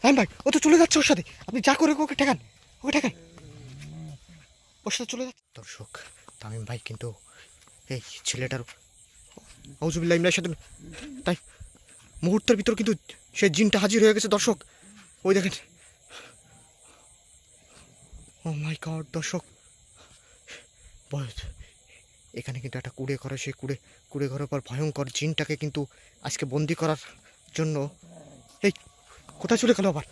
Run ভাই ও তো চলে যাচ্ছে ওর সাথে, আপনি যা করে ওকে ঠেকান, ওকে ঠেকান, ওর সাথে চলে যাচ্ছে। দর্শক তামিম ভাই কিন্তু এই ছেলেটার আউযুবিল্লাহি মিনাশ শাইতানির তাই মুহূর্তের ভিতর কিন্তু সে জিনটা হাজির হয়ে গেছে দর্শক। ওই দেখেন, ও মাই গড দর্শক, এখানে কিন্তু একটা কুড়ে ঘরে, সেই কুড়ে ঘরের পর ভয়ঙ্কর জিনটাকে কিন্তু আজকে বন্দি করার জন্য এই কোথায় চলে গেল আবার।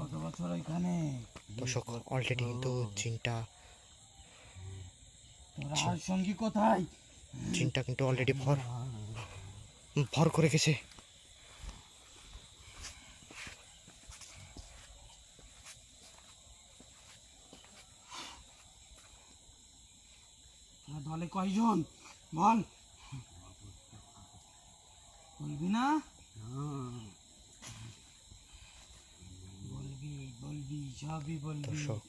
কত বছর এখানে দর্শক অলরেডি কিন্তু জিনটা সঙ্গী কোথায়, জিনটা কিন্তু অলরেডি ভর করে গেছে। দলে কয়জন বল, বলবি না? বলবি বলবি সবই বলবি। দর্শক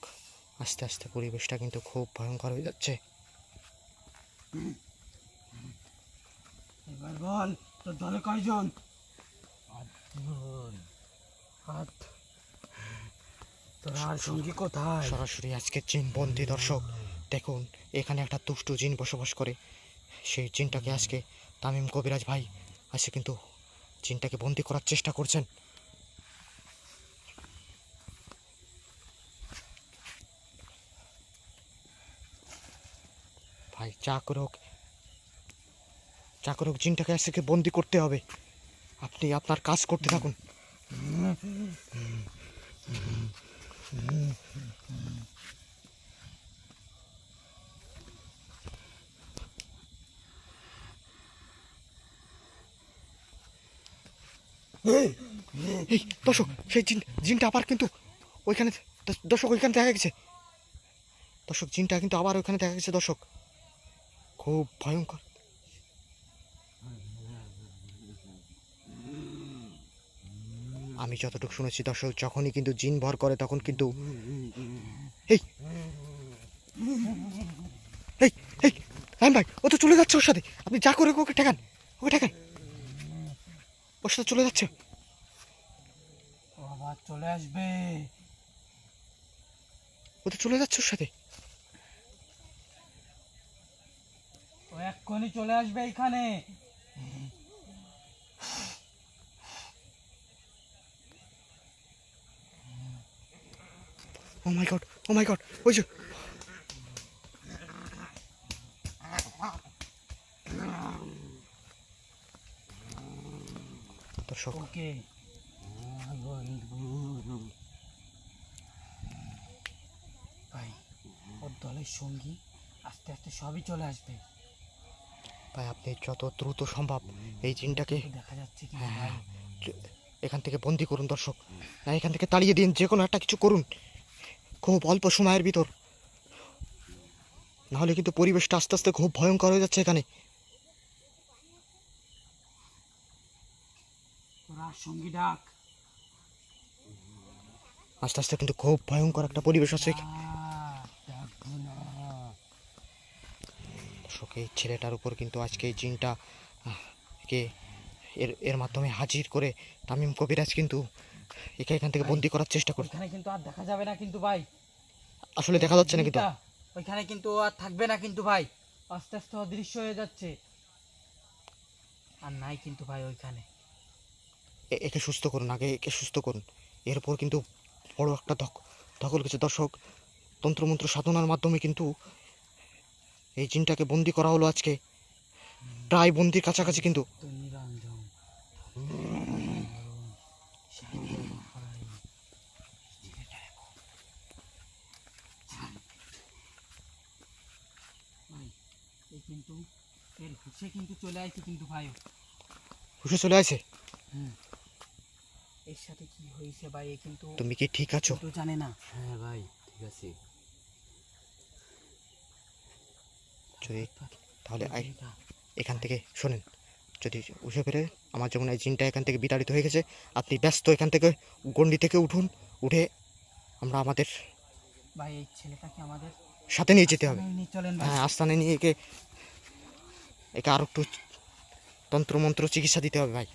আস্তে আস্তে পরিবেশটা কিন্তু খুব ভয়ঙ্কর হয়ে যাচ্ছে। এবার বল তোর দলে কয়জন? তোর আর সঙ্গী কোথায়? সরাসরি আজকে জিন বন্দি দর্শক। দেখুন এখানে একটা দুষ্টু জিন বসবাস করে, সেই জিনটাকে আজকে তামিম কবিরাজ ভাই আজকে কিন্তু জিনটাকে বন্দি করার চেষ্টা করছেন। ভাই যা করে হোক জিনটাকে আজকে বন্দি করতে হবে। আপনি আপনার কাজ করতে থাকুন। এই দর্শক সেই জিনটা আবার কিন্তু ওইখানে, দর্শক ওইখানে দেখা গেছে, দর্শক জিনটা কিন্তু আবার ওইখানে দেখা গেছে দর্শক, খুব ভয়ঙ্কর। আমি যতটুকু শুনেছি দর্শক, যখনই কিন্তু জিন ভর করে তখন কিন্তু এই এই এই রান ভাই ও তো চলে যাচ্ছে ওর সাথে, আপনি যা করে ওকে ঠেকান, ওকে ঠেকান, ওর সাথে চলে যাচ্ছে। ও আবার চলে আসবে, ও তো চলে যাচ্ছে ওর সাথে। ও এক্ষুনি চলে আসবে এখানে। ও মাই গড ওই যে দর্শক ওকে ভাই, ওর দলের সঙ্গী আস্তে আস্তে সবই চলে আসবে ভাই, আপনি যত দ্রুত সম্ভব এই জিনটাকে দেখা যাচ্ছে কি ভাই, এখান থেকে বন্দি করুন দর্শক, না এখান থেকে তাড়িয়ে দিন, যে কোনো একটা কিছু করুন খুব অল্প সময়ের ভিতর, নাহলে কিন্তু পরিবেশটা আস্তে আস্তে খুব ভয়ঙ্কর হয়ে যাচ্ছে এখানে। তোরা সঙ্গী ডাক, আস্তে আস্তে কিন্তু খুব ভয়ঙ্কর একটা পরিবেশ আছে দর্শক। এই ছেলেটার উপর কিন্তু আজকে এই জিনটা কে এর মাধ্যমে হাজির করে তামিম কবিরাজ কিন্তু একে এখান থেকে বন্দি করার চেষ্টা করছে। ওইখানে কিন্তু আর দেখা যাবে না কিন্তু ভাই, আসলে দেখা যাচ্ছে না কিন্তু, ওইখানে কিন্তু আর থাকবে না কিন্তু ভাই, আস্তে আস্তে অদৃশ্য হয়ে যাচ্ছে, আর নাই কিন্তু ভাই ওইখানে। একে সুস্থ করুন, আগে একে সুস্থ করুন, এরপর কিন্তু বড় একটা ধকল গেছে দর্শক। তন্ত্রমন্ত্র সাধনার মাধ্যমে কিন্তু এই জিনটাকে বন্দি করা হলো আজকে, প্রায় বন্দির কাছাকাছি কিন্তু। কিন্তু এর হুশে কিন্তু চলে আসছে কিন্তু ভাই, হুশে চলে আসে। এর সাথে কি হয়েছে ভাই, এ কিন্তু তুমি কি ঠিক আছো? তো জানে না। হ্যাঁ ভাই ঠিক আছে, যদি তাহলে এখান থেকে শোনেন, যদি উঠে ফেরে আমার যেমন এই জিনটা এখান থেকে বিতাড়িত হয়ে গেছে, আপনি ব্যস্ত এখান থেকে গন্ডি থেকে উঠুন, উঠে আমরা আমাদের ভাই এই ছেলেটাকে আমাদের সাথে নিয়ে যেতে হবে। চলেন ভাই, হ্যাঁ আস্তানে নিয়ে একে আরো একটু তন্ত্রমন্ত্র চিকিৎসা দিতে হবে ভাই।